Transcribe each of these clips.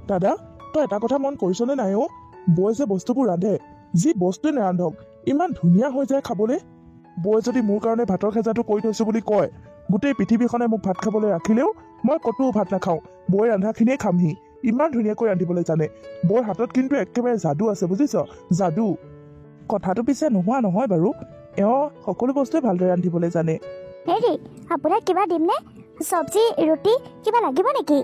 দাদা তই এটা কথা মন কৰিছনে নাই অ বৌয়ে যে বস্তুবোৰ ৰান্ধে যি বস্তুৱে নেৰান্ধক ইমান ধুনীয়া হৈ যায় খাবলৈ বৌয়ে যদি মোৰ কাৰণে ভাতৰ খেজাটো কৰি থৈছো বুলি কয় গোটেই পৃথিৱীখনে মোক ভাত খাবলৈ ৰাখিলেও মই কতো ভাত নাখাওঁ বৌয়ে ৰান্ধাখিনিয়ে খামহি ইমান ধুনীয়াকৈ ৰান্ধিবলৈ জানে বৌৰ হাতত কিন্তু একেবাৰে যাদু আছে বুজিছ যাদু কথাটো পিছে নোহোৱা নহয় বাৰু এওঁ সকলো বস্তুৱে ভালদৰে ৰান্ধিবলৈ জানে হেৰি আপোনাক কিবা দিমনে চব্জি ৰুটি কিবা লাগিব নেকি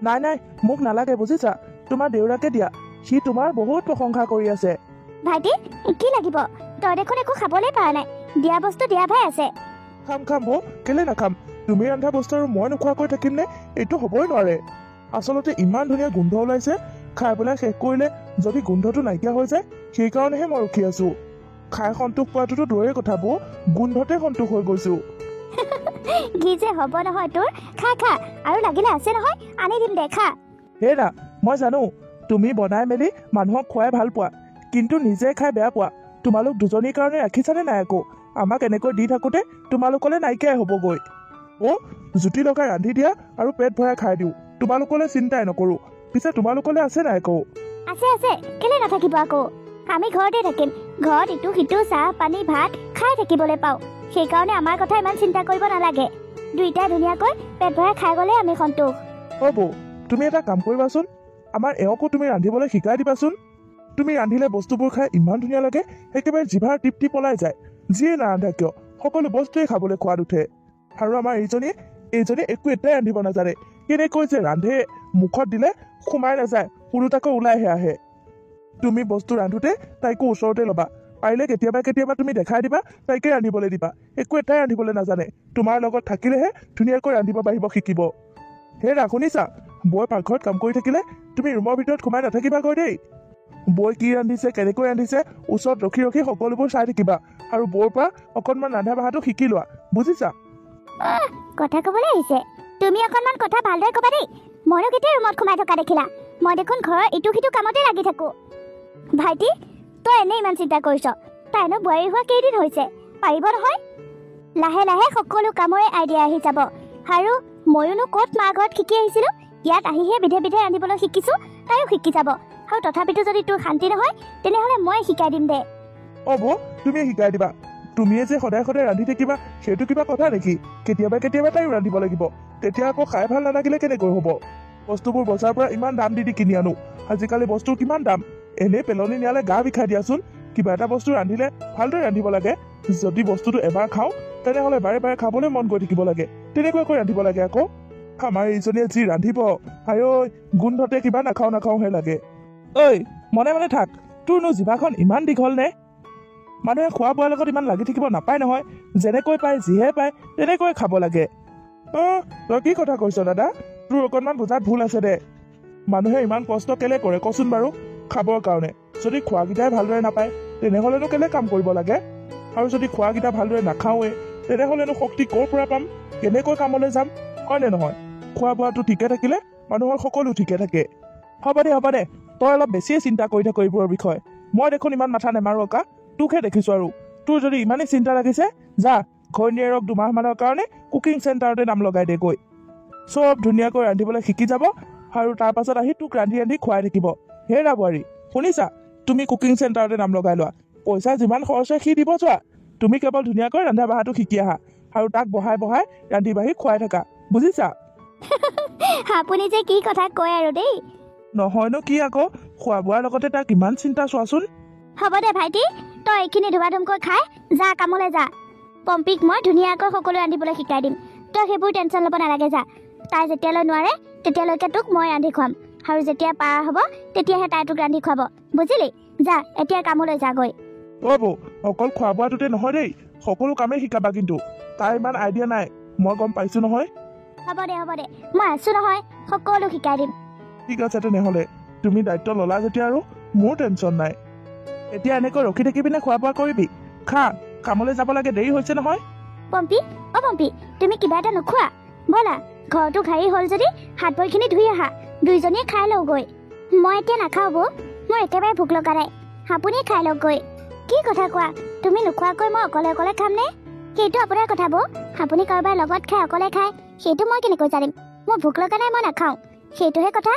নাই নাই মোক নালাগে বুজিছা তোমাৰ দেউৰাকে দিয়া সি তোমাৰ বহুত প্ৰশংসা কৰি আছে ভাইটি কি লাগিব তই দেখোন একো খাবলৈ পৰা নাই দিয়া বস্তু দিয়া ভাই আছে খাম খাম বৌ কেলে নাখাম তুমি ৰন্ধা বস্তু আৰু মই নোখোৱাকৈ থাকিম নে এইটো হ'বই নোৱাৰে আচলতে ইমান ধুনীয়া গোন্ধ ওলাইছে খাই পেলাই শেষ কৰিলে যদি গোন্ধটো নাইকিয়া হৈ যায় সেইকাৰণেহে মই ৰখি আছো খাই সন্তোষ পোৱাটোতো দূৰৰে কথা বৌ গোন্ধতে সন্তোষ হৈ গৈছো কি যে হ'ব নহয় তোৰ খা খা আৰু লাগিলে আছে নহয় আনি দিম দে খা হেৰা মই জানো তুমি বনাই মেলি মানুহক খুৱাই ভাল পোৱা কিন্তু নিজে খাই বেয়া পোৱা তোমালোক দুজনীৰ কাৰণে ৰাখিছানে নাই আকৌ আমাক এনেকৈ দি থাকোঁতে তোমালোকলৈ নাইকিয়াই হ'বগৈ জুতি লগাই ৰান্ধি দিয়া আৰু পেট ভৰাই খাই দিওঁ তোমালোকলৈ চিন্তাই নকৰোঁ পিছে তোমালোকলৈ আছে নাই আকৌ আছে আছে কেলে নাথাকিব আকৌ আমি ঘৰতে থাকিম ঘৰত ইটো সিটো চাহ পানী ভাত খাই থাকিবলৈ পাওঁ সেইকাৰণে আমাৰ কথা ইমান চিন্তা কৰিব নালাগে দুইটাই ধুনীয়াকৈ পেট ভৰাই খাই গ'লে আমি সন্তোষ বৌ তুমি এটা কাম কৰিবাচোন আমাৰ এওঁকো তুমি ৰান্ধিবলৈ শিকাই দিবাচোন তুমি ৰান্ধিলে বস্তুবোৰ খাই ইমান ধুনীয়া লাগে একেবাৰে জিভাৰ তৃপ্তি পলাই যায় যিয়ে নাৰান্ধা কিয় সকলো বস্তুৱে খাবলৈ খোৱাত উঠে আৰু আমাৰ এইজনীয়ে একো এটাই ৰান্ধিব নাজানে কেনেকৈ যে ৰান্ধে মুখত দিলে সোমাই নাযায় ওলোটাকৈ ওলাইহে আহে তুমি বস্তু ৰান্ধোতে তাইকো ওচৰতে ল'বা পাৰিলে কেতিয়াবা কেতিয়াবা তুমি দেখাই দিবা তাইকে ৰান্ধিবলৈ দিবা একো এটাই ৰান্ধিবলৈ নাজানে তোমাৰ লগত থাকিলেহে ধুনীয়াকৈ ৰান্ধিব পাৰিব শিকিব হেৰা শুনিছা বৌয়ে পাকঘৰত কাম কৰি থাকিলে তুমি ৰুমৰ ভিতৰত সোমাই নাথাকিবাগৈ দেই বৌয়ে কি ৰান্ধিছে কেনেকৈ ৰান্ধিছে ওচৰত ৰখি ৰখি সকলোবোৰ চাই থাকিবা আৰু বৌৰ পৰা অকণমান ৰন্ধা বঢ়াটো শিকি লোৱা বুজিছা কথা ক'বলৈ আহিছে তুমি অকণমান কথা ভালদৰে ক'বা দেই মইনো কেতিয়া ৰুমত সোমাই থকা দেখিলা মই দেখোন ঘৰৰ ইটো সিটো কামতে লাগি থাকো ভাইটি তই এনেই ইমান চিন্তা কৰিছ তাইনো বোৱাৰী হোৱা কেইদিন হৈছে পাৰিব নহয় লাহে লাহে সকলো কামৰে আইডিয়া আহি যাব আৰু ময়োনো ক'ত মা ঘৰত শিকি আহিছিলো ইয়াত আহিহে বিধে বিধে ৰান্ধিবলৈ শিকিছো তাইও শিকি যাব আৰু তথাপিতো যদি তোৰ শান্তি নহয় তেনেহ'লে মই শিকাই দিম দে বৌ তুমি শিকাই দিবা তুমিয়ে যে সদায় সদায় ৰান্ধি থাকিবা সেইটো কিবা কথা নেকি কেতিয়াবা কেতিয়াবা তাইও ৰান্ধিব লাগিব তেতিয়া আকৌ খাই ভাল নালাগিলে কেনেকৈ হ'ব বস্তুবোৰ বজাৰৰ পৰা ইমান দাম দি কিনি আনো আজিকালি বস্তুৰ কিমান দাম এনেই পেলনি নিয়ালে গা বিষাই দিয়াচোন কিবা এটা বস্তু ৰান্ধিলে ভালদৰে ৰান্ধিব লাগে যদি বস্তুটো এবাৰ খাওঁ তেনেহ'লে বাৰে বাৰে খাবলৈ মন গৈ থাকিব লাগে তেনেকুৱাকৈ ৰান্ধিব লাগে আকৌ আমাৰ এইজনীয়ে যি ৰান্ধিব আই ঐ গোন্ধতে কিবা নাখাওঁহে লাগে ঐ মনে মনে থাক তোৰনো জিভাখন ইমান দীঘল নে মানুহে খোৱা বোৱাৰ লগত ইমান লাগি থাকিব নাপায় নহয় যেনেকৈ পায় যিহে পায় তেনেকৈ খাব লাগে তই কি কথা কৈছ দাদা তোৰ অকণমান বুজাত ভুল আছে দে মানুহে ইমান কষ্ট কেলে কৰে কচোন বাৰু খাবৰ কাৰণে যদি খোৱাকেইটাই ভালদৰে নাপায় তেনেহ'লেনো কেলে কাম কৰিব লাগে আৰু যদি খোৱাকেইটা ভালদৰে নাখাওঁৱে তেনেহ'লেনো শক্তি ক'ৰ পৰা পাম কেনেকৈ কামলৈ যাম হয়নে নহয় খোৱা বোৱাটো ঠিকে থাকিলে মানুহৰ সকলো ঠিকে থাকে হ'ব দে তই অলপ বেছিয়ে চিন্তা কৰি থাক এইবোৰৰ বিষয়ে মই দেখোন ইমান মাথা নেমাৰো আকা তোকহে দেখিছো আৰু তোৰ যদি ইমানেই চিন্তা লাগিছে যা ঘৈণীয়েৰক 2 মাহমানৰ কাৰণে কুকিং চেণ্টাৰতে নাম লগাই দে গৈ চব ধুনীয়াকৈ ৰান্ধিবলৈ শিকি যাব আৰু তাৰ পাছত আহি তোক ৰান্ধি ৰান্ধি খুৱাই থাকিব হেৰা বোৱাৰী শুনিছা তুমি কুকিং চেণ্টাৰতে নাম লগাই লোৱা পইচা যিমান খৰচ হয় সি দিব যোৱা তুমি কেৱল ধুনীয়াকৈ ৰন্ধা বঢ়াটো শিকি আহা আৰু তাক বহাই বহাই ৰান্ধি বাঢ়ি খুৱাই থাকা বুজিছা আপুনি যে কি কথা কয় আৰু দেই নহয়নো কি আকৌ খোৱা বোৱাৰ লগতে তাক ইমান চিন্তা চোৱাচোন হ'ব দে ভাইটি তই এইখিনি ধুমকৈ খাই যা কামলৈ যা পম্পীক মই ধুনীয়াকৈ সকলো ৰান্ধিবলৈ শিকাই দিম তই সেইবোৰ টেনশ্যন ল'ব নালাগে যা তাই যেতিয়ালৈ নোৱাৰে তেতিয়ালৈকে তোক মই ৰান্ধি খুৱাম আৰু যেতিয়া পাৰা হ'ব তেতিয়াহে তাই তোক ৰান্ধি খুৱাব বুজিলি যা এতিয়া কামলৈ যাগৈ বৌ অকল খোৱা বোৱাটোতে নহয় দেই সকলো কামেই শিকাবা কিন্তু তাই ইমান আইডিয়া নাই মই গম পাইছো নহয় হ'ব দে মই আছো নহয় সকলো শিকাই দিম ঠিক আছে তেনেহ'লে তুমি দায়িত্ব ল'লা যেতিয়া আৰু মোৰ টেনশ্যন নাই এতিয়া এনেকৈ ৰখি থাকিবি নে খোৱা বোৱা কৰিবি খা কামলৈ যাব লাগে দেৰি হৈছে নহয় পম্পী তুমি কিবা এটা নোখোৱা ব'লা ঘৰটো ঘাৰি হ'ল যদি হাত ভৰিখিনি ধুই আহা দুইজনীয়ে খাই লওঁগৈ মই এতিয়া নাখাওঁ বৌ মোৰ একেবাৰে ভোক লগা নাই আপুনিয়ে খাই লওঁগৈ কি কথা কোৱা তুমি নোখোৱাকৈ মই অকলে অকলে খামনে সেইটো আপোনাৰ কথা বৌ আপুনি কাৰোবাৰ লগত খাই অকলে খায় সেইটো মই কেনেকৈ জানিম মোৰ ভোক লগা নাই মই নাখাওঁ সেইটোহে কথা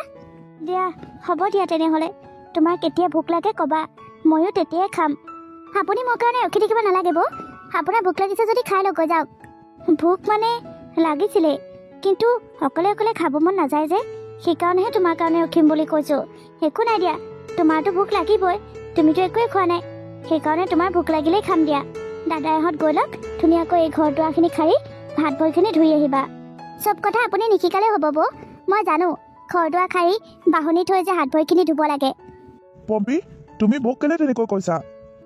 দিয়া হ'ব দিয়া তেনেহ'লে তোমাৰ কেতিয়া ভোক লাগে ক'বা ময়ো তেতিয়াই খাম আপুনি মোৰ কাৰণে ৰখি থাকিব নালাগে বৌ আপোনাৰ ভোক লাগিছে যদি খাই লগ যাওক ভোক মানে লাগিছিলে কিন্তু অকলে অকলে খাব মন নাযায় যে সেইকাৰণেহে তোমাৰ কাৰণে ৰখিম বুলি কৈছোঁ একো নাই দিয়া তোমাৰতো ভোক লাগিবই তুমিতো একোৱে খোৱা নাই সেইকাৰণে তোমাৰ ভোক লাগিলেই খাম দিয়া দাদাইহঁত গৈ লওক ধুনীয়াকৈ এই ঘৰ দুৱাৰখিনি সাৰি ভাত ভৰিখিনি ধুই আহিবা চব কথা আপুনি নিশিকালে হ'ব বৌ মই জানো ঘৰ দুৱাৰ সাৰি বাহনি থৈ যে হাত ভৰিখিনি ধুব লাগে পম্পী তুমি মোক কেলে তেনেকৈ কৈছা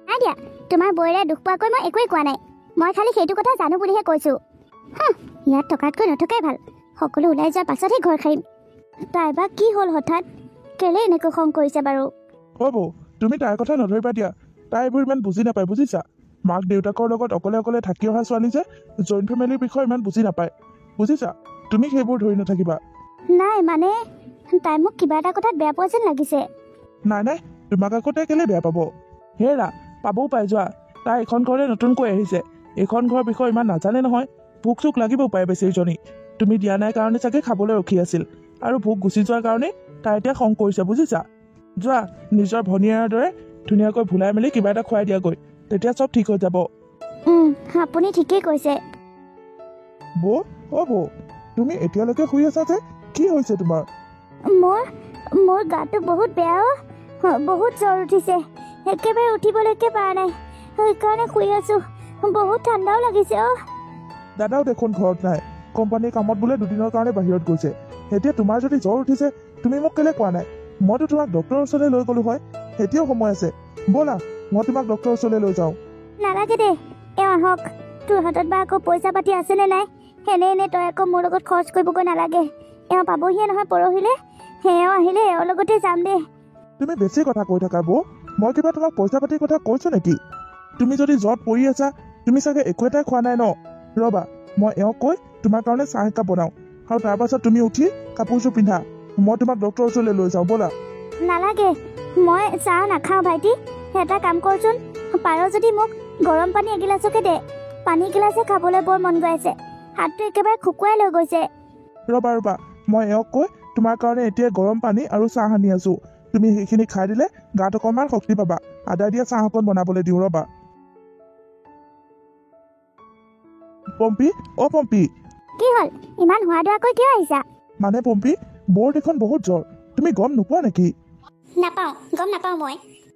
নাই দিয়া তোমাৰ বৌৰে দুখ পোৱাকৈ মই একোৱেই কোৱা নাই মই খালি সেইটো কথা জানো বুলিহে কৈছোঁ ইয়াত থকাতকৈ নথকাই ভাল সকলো ওলাই যোৱাৰ পাছতহে ঘৰ সাৰিম তাই বা কি হ'ল হঠাৎ কেলে এনেকৈ খং কৰিছে বাৰু হ'ব তুমি তাইৰ কথা নধৰিবা দিয়া তাই এইবোৰ ইমান বুজি নাপায় বুজিছা মাক দেউতাকৰ লগত অকলে অকলে থাকি অহা ছোৱালী যে জইণ্ট ফেমিলিৰ বিষয়ে ইমান বুজি নাপায় বুজিছা তুমি সেইবোৰ ধৰি নাথাকিবা নাই মানে তাই মোক কিবা এটা কথাত বেয়া পোৱা যেন লাগিছে নাই নাই তোমাক আকৌ তাই কেলে বেয়া পাব হেৰা পাবও পাই যোৱা তাই এইখন ঘৰলৈ নতুনকৈ আহিছে এইখন ঘৰৰ বিষয়ে ইমান নাজানে নহয় ভোক চোক লাগিবও পাৰে বেছিজনী তুমি দিয়া নাই কাৰণে চাগে খাবলৈ ৰখি আছিল আৰু ভোক গুচি যোৱাৰ কাৰণে তাই এতিয়া খং কৰিছে বুজিছা যোৱা নিজৰ ভনীয়াৰ দৰে ধুনীয়াকৈ ভুলাই মেলি কিবা এটা খুৱাই দিয়াগৈ তেতিয়া চব ঠিক হৈ যাব আপুনি ঠিকেই কৈছে বৌ অ' বৌ তুমি এতিয়ালৈকে শুই আছা যে কি হৈছে তোমাৰ মোৰ গাটো বহুত বেয়া বহুত জ্বৰ উঠিছে একেবাৰে উঠিবলৈকে পৰা নাই সেইকাৰণে শুই আছো বহুত ঠাণ্ডাও লাগিছে দাদাও দেখোন ঘৰত নাই কোম্পানীৰ কামত বোলে দুদিনৰ কাৰণে বাহিৰত গৈছে এতিয়া তোমাৰ যদি জ্বৰ উঠিছে তুমি মোক কেলে কোৱা নাই মইতো তোমাক ডক্টৰৰ ওচৰলৈ লৈ গ'লো হয় এতিয়াও সময় আছে ব'লা মই তোমাক ডক্টৰৰ ওচৰলৈ লৈ যাওঁ নালাগে দে আহক তোৰ হাতত বা আকৌ পইচা পাতি আছেনে নাই এনে তই আকৌ মোৰ লগত খৰচ কৰিবগৈ নালাগে পাবহিয়ে নহয় পৰহিলে আহিলে এওঁৰ লগতে যাম দে তুমি বেছি কথা কৈ থাকা বৌ মই কিবা তোমাক পইচা পাতিৰ কথা কৈছো নেকি তুমি যদি জ্বৰত পৰি আছা তুমি চাগে একো এটাই খোৱা নাই ন ৰ'বা মই এওঁক কৈ তোমাৰ কাৰণে চাহ একাপ বনাওঁ আৰু তাৰ পাছত তুমি উঠি কাপোৰযোৰ পিন্ধা মই তোমাক ডক্টৰৰ ওচৰলৈ লৈ যাওঁ ব'লা নালাগে মই চাহ নাখাওঁ ভাইটি এটা কাম কৰচোন পাৰ যদি মোক গৰম পানী এগিলাচকে দে পানী গিলাচে খাবলৈ বৰ মন গৈ আছে হাতটো একেবাৰে শুকুৱাই লৈ গৈছে ৰ'বা মই এওঁক কৈ তোমাৰ কাৰণে এতিয়া গৰম পানী আৰু চাহ আনি আছো তুমি সেইখিনি খাই দিলে গাত অকণমান শক্তি পাবা আদা দিয়া চাহ অকণ বনাবলৈ দিওঁ ৰ'বা পম্পী অ' পম্পী কি হ'ল ইমান হোৱা দোৱাকৈ কিয় আহিছা মানে পম্পী বৰ দেখোন বহুত জ্বৰ তুমি গম নোপোৱা নেকি গম নাপাওঁ মই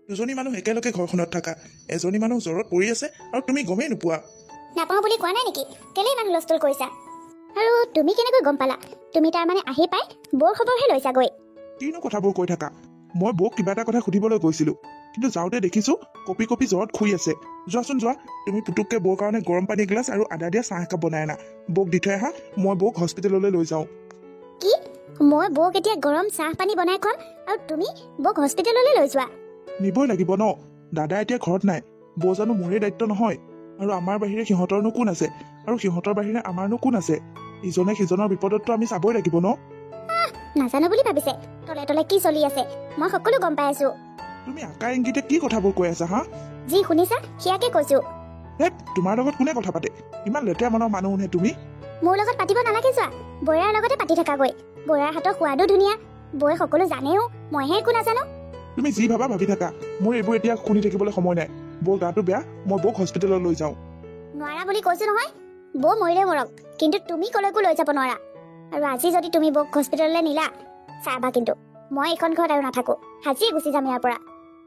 দুজনী মানুহ একেলগে ঘৰখনত থাকা এজনী মানুহ জ্বৰত পৰি আছে আৰু তুমি গমেই নোপোৱা নাপাওঁ বুলি কোৱা নাই নেকি কেলে ইমান হুলস্থুল কৰিছা আৰু তুমি কেনেকৈ গম পালা তুমি তাৰমানে আহি পাই বৰ খবৰহে লৈছাগৈ কিনো কথাবোৰ কৈ থাকা মই বৌক কিবা এটা কথা সুধিবলৈ গৈছিলো কিন্তু যাওঁতে দেখিছো কপি কপি জ্বৰত শুই আছে যোৱাচোন যোৱা তুমি পুতুককৈ বৌৰ কাৰণে গৰম পানী এগিলাচ আৰু আদা দিয়া চাহ একাপ বনাই আনা বৌক দি থৈ আহা মই বৌক হস্পিটেললৈ লৈ যাওঁ কি মই বৌক এতিয়া গৰম চাহ পানী বনাই খুৱাম আৰু তুমি বৌক হস্পিটেললৈ লৈ যোৱা নিবই লাগিব ন দাদা এতিয়া ঘৰত নাই বৌ জানো মোৰে দায়িত্ব নহয় আৰু আমাৰ বাহিৰে সিহঁতৰনো কোন আছে আৰু সিহঁতৰ বাহিৰে আমাৰনো কোন আছে ইজনে সিজনৰ বিপদততো আমি চাবই লাগিব ন নাজানো বুলি ভাবিছে তলে তলে কি চলি আছে মই সকলো গম পাই আছো তুমি আকা ইংগিতে কি কথাবোৰ কৈ আছা হা যি শুনিছা সেয়াকে কৈছো হেত তোমাৰ লগত কোনে কথা পাতে ইমান লেতেৰা মনৰ মানুহহে তুমি মোৰ লগত পাতিব নালাগে যোৱা বৈৰাৰ লগতে পাতি থাকাগৈ বৈৰাৰ হাতৰ সোৱাদো ধুনীয়া বৈ সকলো জানেও মইহে একো নাজানো তুমি যি ভাবা ভাবি থাকা মোৰ এইবোৰ এতিয়া শুনি থাকিবলৈ সময় নাই বৌৰ গাটো বেয়া মই বৌক হস্পিটেললৈ লৈ যাওঁ নোৱাৰা বুলি কৈছো নহয় বৌ মৰিলে মৰক কিন্তু তুমি কলৈকো লৈ যাব নোৱাৰা আৰু আজি যদি তুমি বৌক হস্পিটেললৈ নিলা চাবা কিন্তু মই এইখন ঘৰত আৰু নাথাকো আজিয়ে গুচি যাম ইয়াৰ পৰা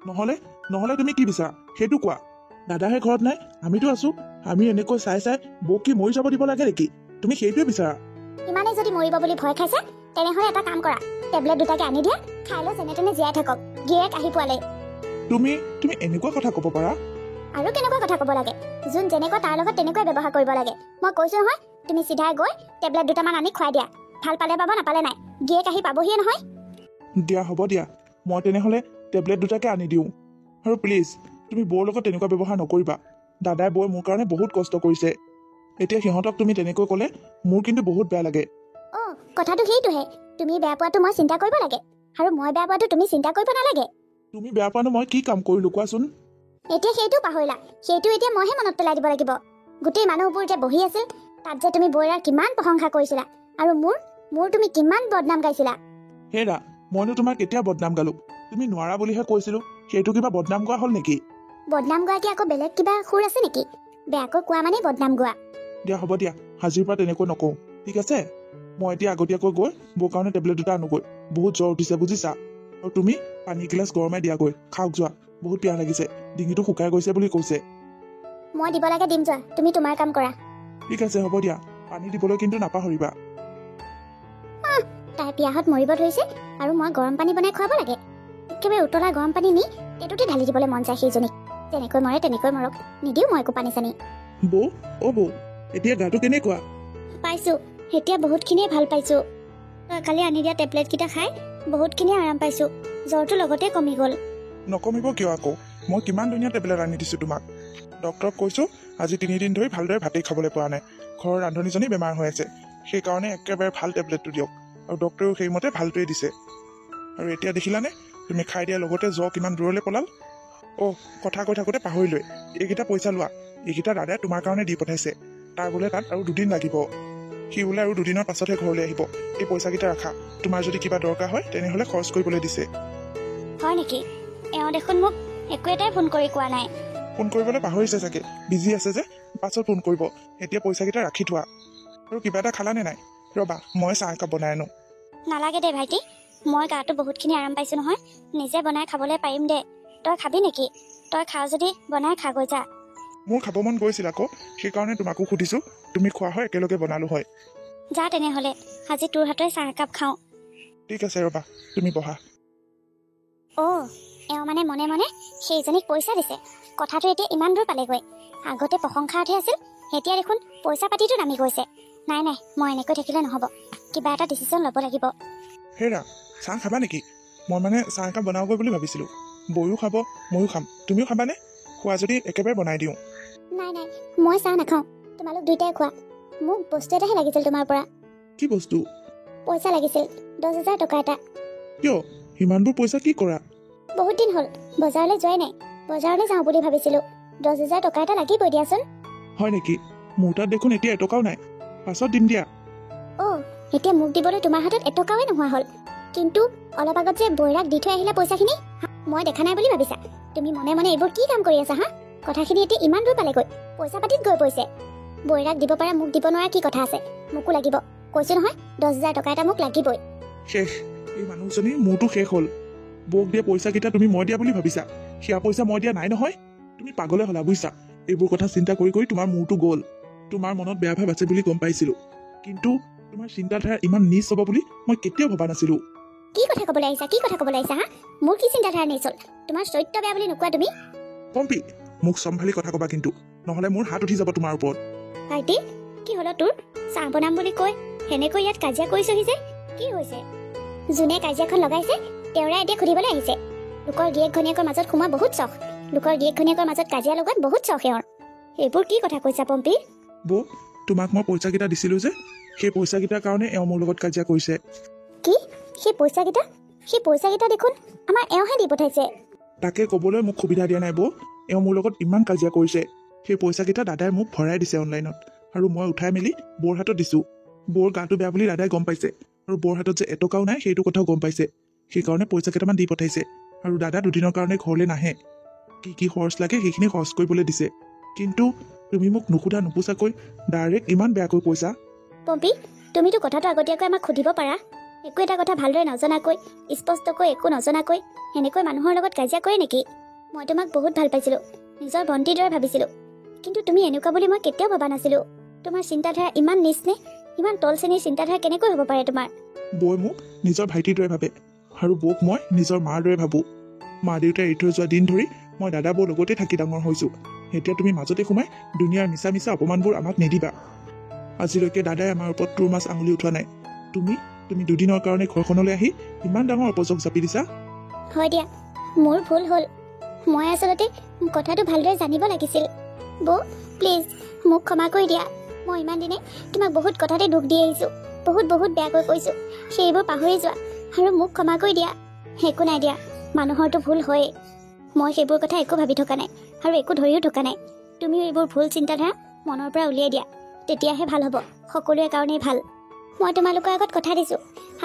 নহলে তুমি কি বিচাৰা সেইটো কোৱা দাদাহে ঘৰত নাই আমিতো আছো আমি এনেকৈ চাই বৌক কি মৰি যাব দিব লাগে নেকি তুমি সেইটোৱে বিচাৰা ইমানেই যদি মৰিব বুলি ভয় খাইছে তেনেহলে এটা কাম কৰা টেবলেট দুটাকে আনি দিয়া খাই লৈ যেনে তেনে জীয়াই থাকক গিয়েক আহি পোৱালে তুমি এনেকুৱা কথা ক'ব পাৰা আৰু কেনেকুৱা কথা ক'ব লাগে যোন যেনেকুৱা তাৰ লগত তেনেকুৱাই ব্যৱহাৰ কৰিব লাগে মই কৈছো নহয় তুমি চিধাই গৈ টেবলেট দুটামান আনি খুৱাই দিয়া ভাল পালে পাব নাপালে নাই গিয়েক আহি পাবহিয়ে নহয় দিয়া হ'ব দিয়া মই তেনেহ'লে টেবলেট দুটাকে আনি দিওঁ আৰু প্লিজ তুমি বৌৰ লগত তেনেকুৱা ব্যৱহাৰ নকৰিবা দাদাই বৌয়ে মোৰ কাৰণে বহুত কষ্ট কৰিছে এতিয়া সিহঁতক তুমি তেনেকৈ ক'লে মোৰ কিন্তু বহুত বেয়া লাগে কথাটো সেইটোহে তুমি বেয়া পোৱাটো মই চিন্তা কৰিব লাগে আৰু মই বেয়া পোৱাটো তুমি চিন্তা কৰিব নালাগে তুমি বেয়া পোৱানো মই কি কাম কৰিলো কোৱাচোন এতিয়া সেইটো পাহৰিলা সেইটো এতিয়া মইহে মনত পেলাই দিব লাগিব গোটেই মানুহবোৰ যে বহি আছিল তাত যে তুমি বৈৰাৰ কিমান প্ৰশংসা কৰিছিলা আৰু মোৰ তুমি কিমান বদনাম গাইছিলা হেৰা মইনো তোমাক কেতিয়া বদনাম গালো তুমি নোৱাৰা বুলিহে কৈছিলো সেইটো কিবা বদনাম গোৱা হ'ল নেকি বদনাম গোৱা কি আকৌ বেলেগ কিবা সুৰ আছে নেকি বেয়াকৈ কোৱা মানে বদনাম গোৱা দিয়া হ'ব দিয়া আজিৰ পৰা তেনেকৈ নকওঁ ঠিক আছে মই এতিয়া আগতীয়াকৈ গৈ বৌৰ কাৰণে টেবলেট দুটা আনোগৈ বহুত জ্বৰ উঠিছে বুজিছা আৰু তুমি পানী গিলাচ গৰমাই দিয়াগৈ খাওক যোৱা বহুত পিয়াহ লাগিছে ডিঙিটো শুকাই গৈছে বুলি কৈছে মই দিব লাগে দিম যোৱা তুমি তোমাৰ কাম কৰা ঠিক আছে হ'ব দিয়া পানী দিবলৈ কিন্তু নাপাহৰিবা তাই পিয়াহত মৰিব ধৰিছে আৰু মই গৰম পানী বনাই খুৱাব লাগে একেবাৰে উতলা গৰম পানী নি তেটোতে ঢালি দিবলৈ মন যায় সেইজনীক যেনেকৈ মৰে তেনেকৈ মৰক নিদিওঁ মই একো পানী চানী বৌ অ' বৌ এতিয়া গাটো কেনেকুৱা পাইছো এতিয়া বহুতখিনিয়ে ভাল পাইছো কালি আনি দিয়া টেবলেটকেইটা খাই বহুতখিনি আৰাম পাইছো জ্বৰটো লগতে কমি গ'ল নকমিব কিয় আকৌ মই কিমান ধুনীয়া টেবলেট আনি দিছো তোমাক ডক্টৰক কৈছো আজি 3 দিন ধৰি ভালদৰে ভাতেই খাবলৈ পোৱা নাই ঘৰৰ ৰান্ধনীজনী বেমাৰ হৈ আছে সেইকাৰণে একেবাৰে ভাল টেবলেটটো দিয়ক আৰু ডক্টৰেও সেইমতে ভালটোৱে দিছে আৰু এতিয়া দেখিলানে তুমি খাই দিয়াৰ লগতে জ্বৰ কিমান দূৰলৈ পলাল অ' কথা কৈ থাকোঁতে পাহৰিলোৱে এইকেইটা পইচা লোৱা এইকেইটা দাদাই তোমাৰ কাৰণে দি পঠাইছে তাৰ বোলে তাত আৰু 2 দিন লাগিব সি বোলে আৰু 2 দিনৰ পাছতহে ঘৰলৈ আহিব এই পইচাকেইটা ৰাখা তোমাৰ যদি কিবা দৰকাৰ হয় তেনেহ'লে খৰচ কৰিবলৈ দিছে হয় নেকি এওঁ দেখোন মোক একো এটাই ফোন কৰি কোৱা নাই ফোন কৰিবলৈ পাহৰিছে চাগে বিজি আছে যে পাছত ফোন কৰিব এতিয়া পইচাকেইটা ৰাখি থোৱা আৰু কিবা এটা খালানে নাই ৰ'বা মই চাহ একাপ বনাই আনো নালাগে দে ভাইটি মই গাটো বহুতখিনি আৰাম পাইছো নহয় নিজে বনাই খাবলৈ পাৰিম দে তই খাবি নেকি তই খাও যদি বনাই খাগৈ যা মোৰ খাব মন গৈছিল আকৌ সেইকাৰণে তোমাকো সুধিছো তুমি খোৱা হয় একেলগে বনালো হয় যা তেনেহ'লে আজি তোৰ হাতৰে চাহ একাপ খাওঁ ঠিক আছে ৰ'বা তুমি বহা অ' এওঁ মানে মনে মনে সেইজনীক পইচা দিছে কথাটো এতিয়া ইমান দূৰ পালেগৈ আগতে প্ৰশংসাতহে আছিল এতিয়া দেখোন পইচা পাতিটো নামি গৈছে নাই নাই মই এনেকৈ থাকিলে নহ'ব কিবা এটা ডিচিশ্যন ল'ব লাগিব হেৰা চাহ খাবা নেকি মই মানে চাহ একাপ বনাওগৈ বুলি ভাবিছিলোঁ বৌও খাব ময়ো খাম তুমিও খাবানে খোৱা যদি একেবাৰে বনাই দিওঁ নাই নাই মই চাহ নাখাওঁ তোমালোক দুইটাই খোৱা মোক বস্তু এটাহে লাগিছিল তোমাৰ পৰা কি বস্তু পইচা লাগিছিল 10,000 টকা এটা কিয় সিমানবোৰ পইচা কি কৰা বহুত দিন হ'ল বজাৰলৈ যোৱাই নাই বজাৰলৈ যাওঁ বুলি ভাবিছিলোঁ 10,000 টকা এটা লাগিবই দিয়াচোন হয় নেকি মোৰ তাত দেখোন এতিয়া এটকাও নাই পাছত দিম দিয়া অ' এতিয়া মোক দিবলৈ তোমাৰ হাতত এটকাও নোহোৱা হ'ল কিন্তু অলপ আগত যে বৈৰাক দি থৈ আহিলা পইচাখিনি মই দেখা নাই বুলি ভাবিছা তুমি মনে মনে এইবোৰ কি কাম কৰি আছা হা কথাখিনি এতিয়া ইমান দূৰ পালেগৈ পইচা পাতিত গৈ পৰিছে বৈৰাক দিব পাৰা মোক দিব নোৱাৰা কি কথা আছে মোকো লাগিব কৈছো নহয় 10,000 টকা এটা মোক লাগিবই শেষ এই মানুহজনী মোৰতো শেষ হ'ল বৌক দিয়া পইচাকেইটা তুমি মই দিয়া বুলি ভাবিছা সেয়া পইচা মই দিয়া নাই নহয় তুমি পাগলে হ'লা বুজিছা এইবোৰ কথা চিন্তা কৰি কৰি তোমাৰ মূৰটো গ'ল তোমাৰ মনত বেয়া ভাৱ আছে বুলি গম পাইছিলো কিন্তু তোমাৰ চিন্তাধাৰা ইমান নিচ হ'ব বুলি মই কেতিয়াও ভবা নাছিলো কি কথা ক'বলৈ আহিছা হা মোৰ কি চিন্তাধাৰা নিচ হ'ল তোমাৰ চৰিত্ৰ বেয়া বুলি নোকোৱা তুমি পম্পী মোক চম্ভালি কথা ক'বা কিন্তু নহ'লে মোৰ হাত উঠি যাব তোমাৰ ওপৰত ভাইটি কি হ'ল তোৰ চাহ বনাম বুলি কৈ সেনেকৈ ইয়াত কাজিয়া কৰিছহি যে কি হৈছে যোনে কাজিয়াখন লগাইছে তেওঁৰা এতিয়া সুধিবলৈ আহিছে লোকৰ গিয়েক ঘনীয়েকৰ মাজত সোমোৱা বহুত চখ লোকৰ গিয়েক ঘনীয়েকৰ মাজত কাজিয়া লগোৱাত বহুত চখ এওঁৰ এইবোৰ কি কথা কৈছা পম্পী বৌ তোমাক মই পইচাকেইটা দিছিলো যে সেই পইচাকেইটাৰ কাৰণে এওঁ মোৰ লগত কাজিয়া কৰিছে কি সেই পইচাকেইটা দেখোন আমাৰ এওঁহে দি পঠাইছে তাকে ক'বলৈ মোক সুবিধা দিয়া নাই বৌ এওঁ মোৰ লগত ইমান কাজিয়া কৰিছে সেই পইচাকেইটা দাদাই মোক ভৰাই দিছে অনলাইনত আৰু মই উঠাই মেলি বৌৰ হাতত দিছোঁ বৌৰ গাটো বেয়া বুলি দাদাই গম পাইছে আৰু বৌৰ হাতত যে এটকাও নাই সেইটো কথাও গম পাইছে সেইকাৰণে পইচা কেইটামান দি পঠাইছে আৰু দাদা 2 দিনৰ কাৰণে ঘৰলৈ নাহে কি কি খৰচ লাগে সেইখিনি খৰচ কৰিবলৈ দিছে কিন্তু তুমি মোক নুসুধা নুপুচাকৈ ডাইৰেক্ট ইমান বেয়াকৈ কৈছা পম্পী তুমিতো কথাটো আগতীয়াকৈ আমাক সুধিব পাৰা একো এটা কথা ভালদৰে নজনাকৈ স্পষ্টকৈ একো নজনাকৈ সেনেকৈ মানুহৰ লগত কাজিয়া কৰে নেকি মই তোমাক বহুত ভাল পাইছিলোঁ নিজৰ ভণ্টিৰ দৰে ভাবিছিলোঁ কিন্তু তুমি এনেকুৱা বুলি মই কেতিয়াও ভবা নাছিলোঁ তোমাৰ চিন্তাধাৰা ইমান নিচ নে ইমান তল শ্ৰেণীৰ চিন্তাধাৰা কেনেকৈ হ'ব পাৰে তোমাৰ বৌয়ে মোক নিজৰ ভাইটিৰ দৰে ভাবে আৰু বৌক মই নিজৰ মাৰ দৰে ভাবোঁ মা দেউতাই এৰি থৈ যোৱা দিন ধৰি মই দাদা বৌৰ লগতে থাকি ডাঙৰ হৈছোঁ এতিয়া তুমি মাজতে সোমাই দুনিয়াৰ মিছা মিছা অপমানবোৰ আমাক নিদিবা আজিলৈকে দাদাই আমাৰ ওপৰত তোৰ মাছ আঙুলি উঠোৱা নাই তুমি 2 দিনৰ কাৰণে ঘৰখনলৈ আহি ইমান ডাঙৰ অপযোগ জাপি দিছা হয় দিয়া মোৰ ভুল হ'ল মই আচলতে কথাটো ভালদৰে জানিব লাগিছিল বৌ প্লিজ মোক ক্ষমা কৰি দিয়া মই ইমান দিনে তোমাক বহুত কথাতে দুখ দি আহিছোঁ বহুত বেয়াকৈ কৈছোঁ সেইবোৰ পাহৰি যোৱা আৰু মোক ক্ষমা কৰি দিয়া একো নাই দিয়া মানুহৰতো ভুল হয়েই মই সেইবোৰ কথা একো ভাবি থকা নাই আৰু একো ধৰিও থকা নাই তুমিও এইবোৰ ভুল চিন্তাধাৰা মনৰ পৰা উলিয়াই দিয়া তেতিয়াহে ভাল হ'ব সকলোৰে কাৰণেই ভাল মই তোমালোকৰ আগত কথা দিছোঁ,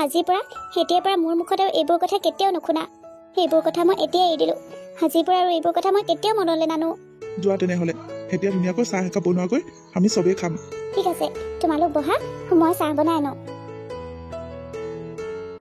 আজিৰ পৰা এতিয়াৰ পৰা মোৰ মুখত আৰু এইবোৰ কথা কেতিয়াও নুশুনা। সেইবোৰ কথা মই এতিয়াই এৰি দিলোঁ। আজিৰ পৰা আৰু এইবোৰ কথা মই কেতিয়াও মনলৈ নানো। যোৱা তেনেহ'লে, এতিয়া ধুনীয়াকৈ চাহ একাপ বনোৱাকৈ আমি চবেই খাম। ঠিক আছে, তোমালোক বহা, মই চাহ বনাই আনো।